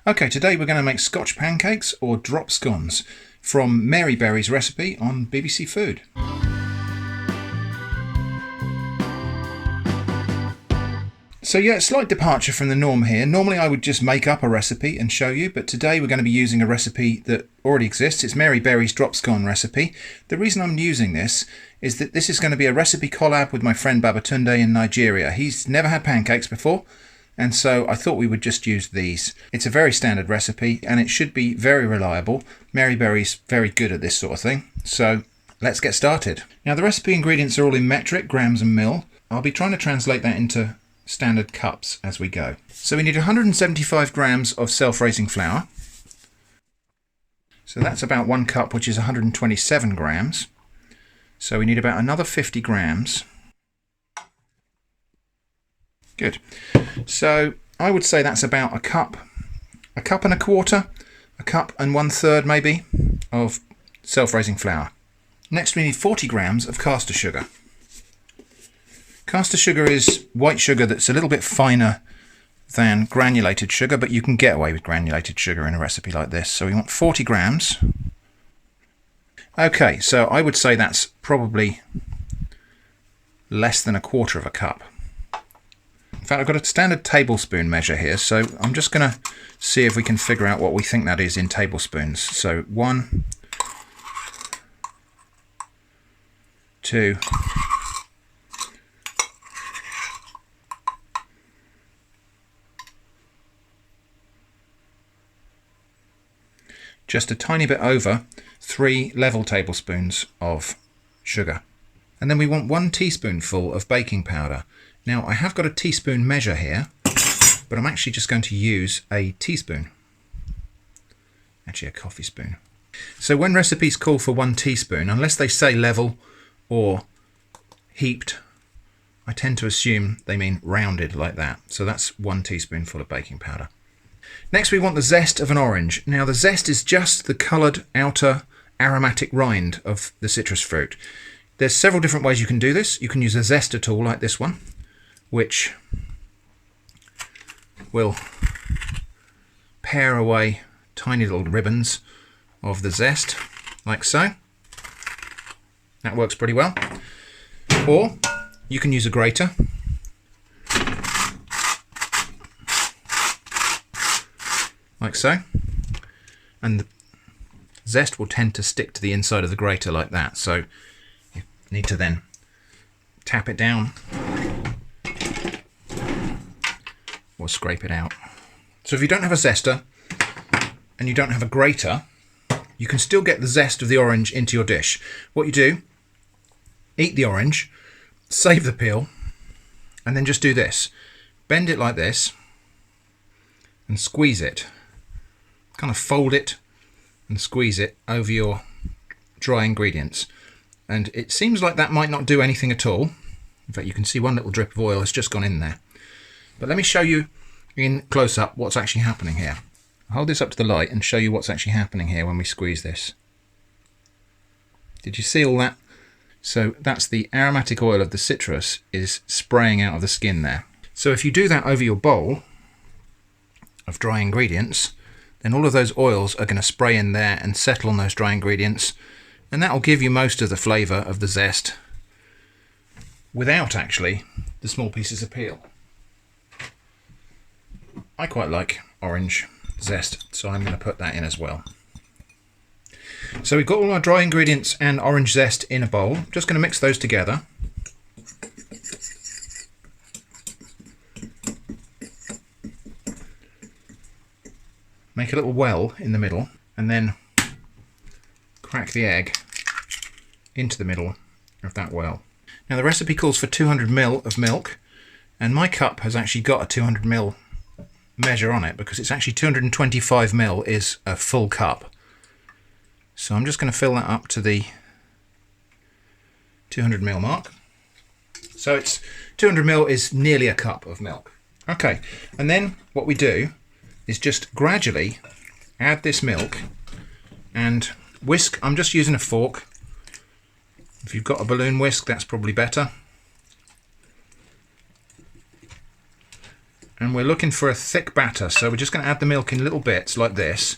Okay, today we're going to make Scotch pancakes or drop scones from Mary Berry's recipe on BBC Food. So yeah, slight departure from the norm here. Normally I would just make up a recipe and show you, but today we're going to be using a recipe that already exists. It's Mary Berry's drop scone recipe. The reason I'm using this is that this is going to be a recipe collab with my friend Babatunde in Nigeria. He's never had pancakes before, and so I thought we would just use these. It's a very standard recipe and it should be very reliable. Mary Berry's very good at this sort of thing. So let's get started. Now the recipe ingredients are all in metric, grams and mil. I'll be trying to translate that into standard cups as we go. So we need 175 grams of self-raising flour. So that's about 1 cup, which is 127 grams. So we need about another 50 grams. Good. So I would say that's about a cup and a quarter, a cup and 1/3 maybe of self-raising flour. Next we need 40 grams of caster sugar. Caster sugar is white sugar that's a little bit finer than granulated sugar, but you can get away with granulated sugar in a recipe like this. So we want 40 grams. Okay, so I would say that's probably less than a quarter of a cup. In fact, I've got a standard tablespoon measure here, so I'm just going to see if we can figure out what we think that is in tablespoons. So 1, 2, just a tiny bit over 3 level tablespoons of sugar. And then we want 1 teaspoonful of baking powder. Now I have got a teaspoon measure here, but I'm actually just going to use a teaspoon. Actually a coffee spoon. So when recipes call for 1 teaspoon, unless they say level or heaped, I tend to assume they mean rounded like that. So that's 1 teaspoonful of baking powder. Next we want the zest of an orange. Now the zest is just the coloured outer aromatic rind of the citrus fruit. There's several different ways you can do this. You can use a zester tool like this one, which will pare away tiny little ribbons of the zest, like so. That works pretty well. Or you can use a grater. Like so. And the zest will tend to stick to the inside of the grater like that. So you need to then tap it down or scrape it out. So if you don't have a zester and you don't have a grater, you can still get the zest of the orange into your dish. What you do, eat the orange, save the peel, and then just do this. Bend it like this and squeeze it. Kind of fold it and squeeze it over your dry ingredients. And it seems like that might not do anything at all. In fact, you can see one little drip of oil has just gone in there. But let me show you in close-up what's actually happening here. I'll hold this up to the light and show you what's actually happening here when we squeeze this. Did you see all that? So that's the aromatic oil of the citrus is spraying out of the skin there. So if you do that over your bowl of dry ingredients, then all of those oils are going to spray in there and settle on those dry ingredients, and that will give you most of the flavour of the zest without actually the small pieces of peel. I quite like orange zest, so I'm going to put that in as well. So we've got all our dry ingredients and orange zest in a bowl. Just going to mix those together. Make a little well in the middle and then crack the egg into the middle of that well. Now the recipe calls for 200 ml of milk, and my cup has actually got a 200 ml measure on it because it's actually 225 ml is a full cup. So I'm just going to fill that up to the 200 ml mark. So it's 200 ml is nearly a cup of milk. Okay, and then what we do is just gradually add this milk and whisk. I'm just using a fork. If you've got a balloon whisk, that's probably better. And we're looking for a thick batter, so we're just going to add the milk in little bits like this.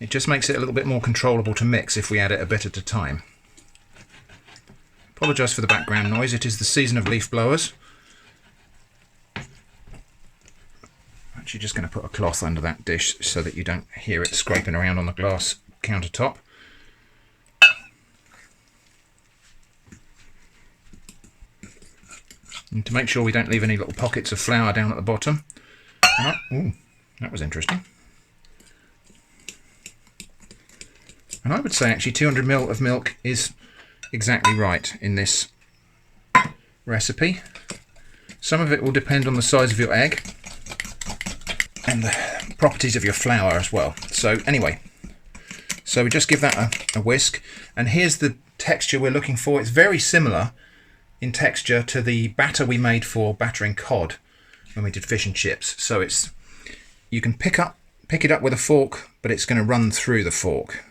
It just makes it a little bit more controllable to mix if we add it a bit at a time. Apologise for the background noise, it is the season of leaf blowers. Actually just going to put a cloth under that dish so that you don't hear it scraping around on the glass countertop. And to make sure we don't leave any little pockets of flour down at the bottom. Ooh, that was interesting. And I would say actually 200 ml of milk is exactly right in this recipe. Some of it will depend on the size of your egg and the properties of your flour as well. So anyway, so we just give that a whisk, and here's the texture we're looking for. It's very similar in texture to the batter we made for battering cod when we did fish and chips. So it's, you can pick it up with a fork, but it's going to run through the fork,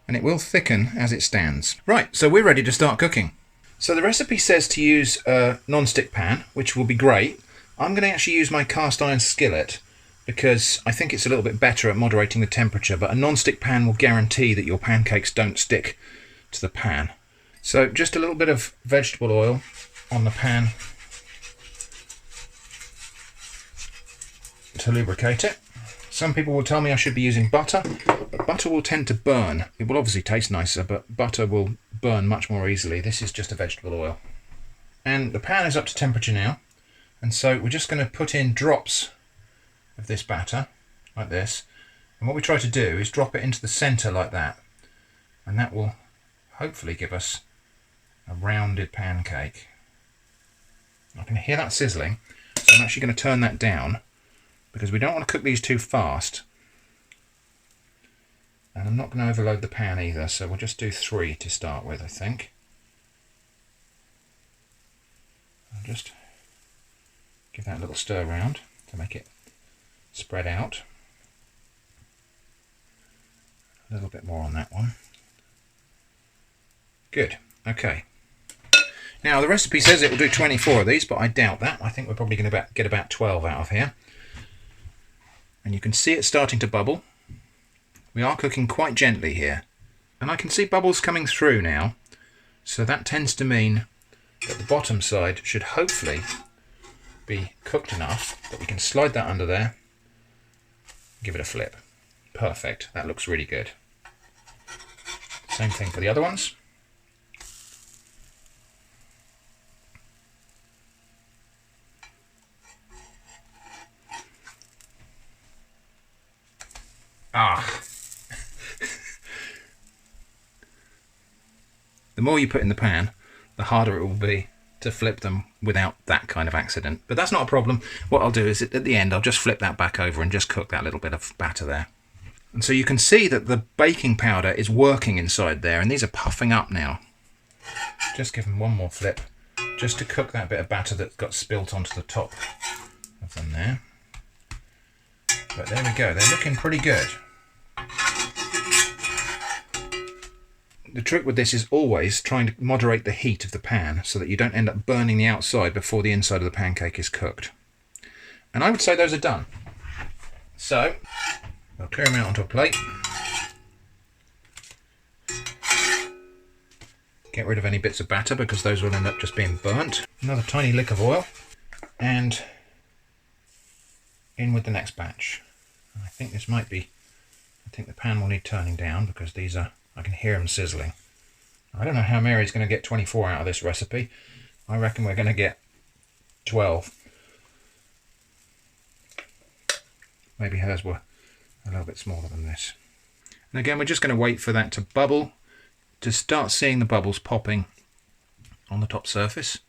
and it will thicken as it stands. Right, so we're ready to start cooking. So the recipe says to use a non-stick pan, which will be great. I'm going to actually use my cast iron skillet because I think it's a little bit better at moderating the temperature, but a non-stick pan will guarantee that your pancakes don't stick to the pan. So just a little bit of vegetable oil on the pan to lubricate it. Some people will tell me I should be using butter, but butter will tend to burn. It will obviously taste nicer, but butter will burn much more easily. This is just a vegetable oil. And the pan is up to temperature now, and so we're just going to put in drops of this batter, like this. And what we try to do is drop it into the centre like that, and that will hopefully give us a rounded pancake. I can hear that sizzling, so I'm actually going to turn that down because we don't want to cook these too fast. And I'm not going to overload the pan either, so we'll just do 3 to start with, I think. I'll just give that a little stir round to make it spread out. A little bit more on that one. Good, okay. Now the recipe says it will do 24 of these, but I doubt that. I think we're probably going to get about 12 out of here. And you can see it starting to bubble. We are cooking quite gently here. And I can see bubbles coming through now. So that tends to mean that the bottom side should hopefully be cooked enough that we can slide that under there. Give it a flip. Perfect, that looks really good. Same thing for the other ones. The more you put in the pan, the harder it will be to flip them without that kind of accident. But that's not a problem. What I'll do is at the end, I'll just flip that back over and just cook that little bit of batter there. And so you can see that the baking powder is working inside there, and these are puffing up now. Just give them one more flip, just to cook that bit of batter that got spilt onto the top of them there. But there we go, they're looking pretty good. The trick with this is always trying to moderate the heat of the pan so that you don't end up burning the outside before the inside of the pancake is cooked. And I would say those are done. So, I'll clear them out onto a plate. Get rid of any bits of batter because those will end up just being burnt. Another tiny lick of oil. And in with the next batch. I think this might be, I think the pan will need turning down because these are, I can hear them sizzling. I don't know how Mary's going to get 24 out of this recipe. I reckon we're going to get 12. Maybe hers were a little bit smaller than this. And again, we're just going to wait for that to bubble, to start seeing the bubbles popping on the top surface.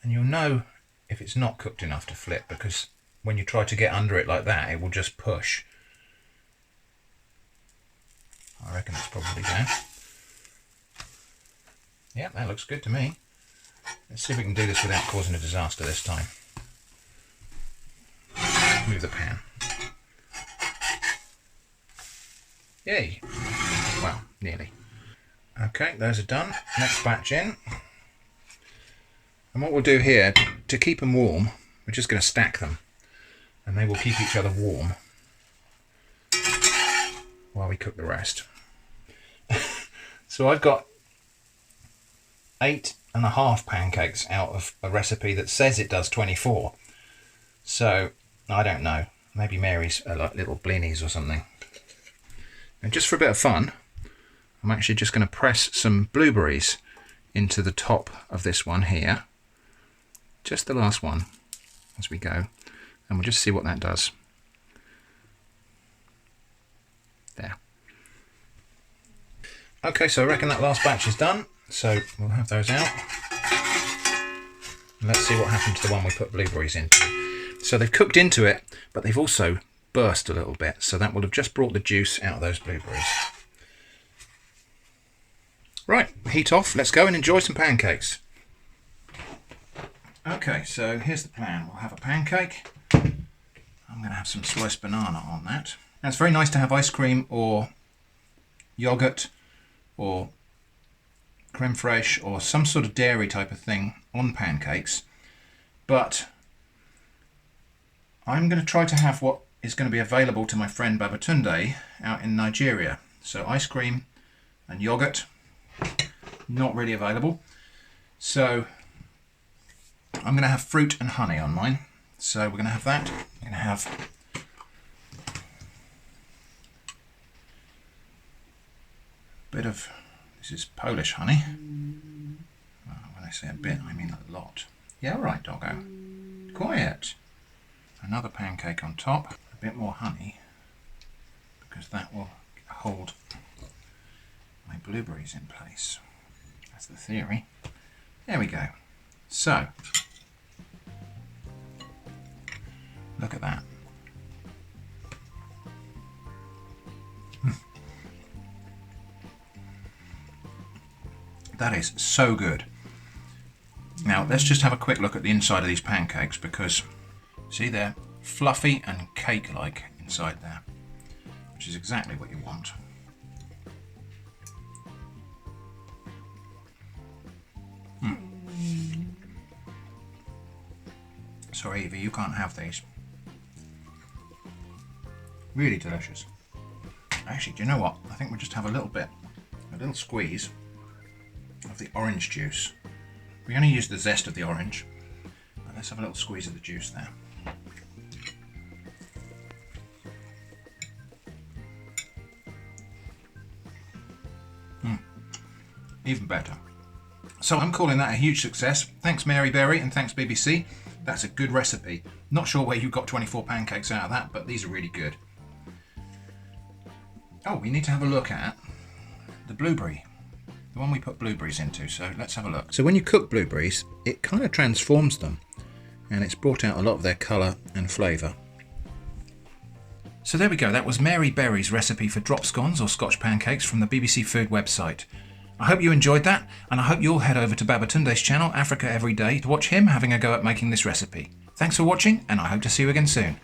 And you'll know if it's not cooked enough to flip, because when you try to get under it like that, it will just push. I reckon it's probably there. Yeah, that looks good to me. Let's see if we can do this without causing a disaster this time. Move the pan. Yay! Well, nearly. Okay, those are done. Next batch in. And what we'll do here, to keep them warm, we're just going to stack them. And they will keep each other warm while we cook the rest. So I've got 8.5 pancakes out of a recipe that says it does 24. So I don't know. Maybe Mary's are like little blinis or something. And just for a bit of fun, I'm actually just going to press some blueberries into the top of this one here. Just the last one as we go. And we'll just see what that does. There. Okay, so I reckon that last batch is done. So we'll have those out. Let's see what happened to the one we put blueberries into. So they've cooked into it, but they've also burst a little bit. So that will have just brought the juice out of those blueberries. Right, heat off. Let's go and enjoy some pancakes. Okay, so here's the plan. We'll have a pancake. I'm going to have some sliced banana on that. Now it's very nice to have ice cream or yogurt or creme fraiche or some sort of dairy type of thing on pancakes, but I'm going to try to have what is going to be available to my friend Babatunde out in Nigeria. So ice cream and yogurt, not really available. So I'm going to have fruit and honey on mine. So we're going to have that. We're going to have a bit of, this is Polish honey. Well, when I say a bit, I mean a lot. Yeah, all right, doggo. Quiet. Another pancake on top. A bit more honey, because that will hold my blueberries in place. That's the theory. There we go. So, look at that. That is so good. Now let's just have a quick look at the inside of these pancakes, because see, they're fluffy and cake-like inside there, which is exactly what you want. Sorry, Evie, you can't have these. Really delicious. Actually, do you know what? I think we'll just have a little squeeze of the orange juice. We only use the zest of the orange, but let's have a little squeeze of the juice there. Even better. So I'm calling that a huge success. Thanks Mary Berry and thanks BBC. That's a good recipe. Not sure where you got 24 pancakes out of that, but these are really good. Oh, we need to have a look at the blueberry. The one we put blueberries into, so let's have a look. So when you cook blueberries, it kind of transforms them, and it's brought out a lot of their colour and flavour. So there we go, that was Mary Berry's recipe for drop scones or Scotch pancakes from the BBC Food website. I hope you enjoyed that, and I hope you'll head over to Babatunde's channel, Africa Every Day, to watch him having a go at making this recipe. Thanks for watching, and I hope to see you again soon.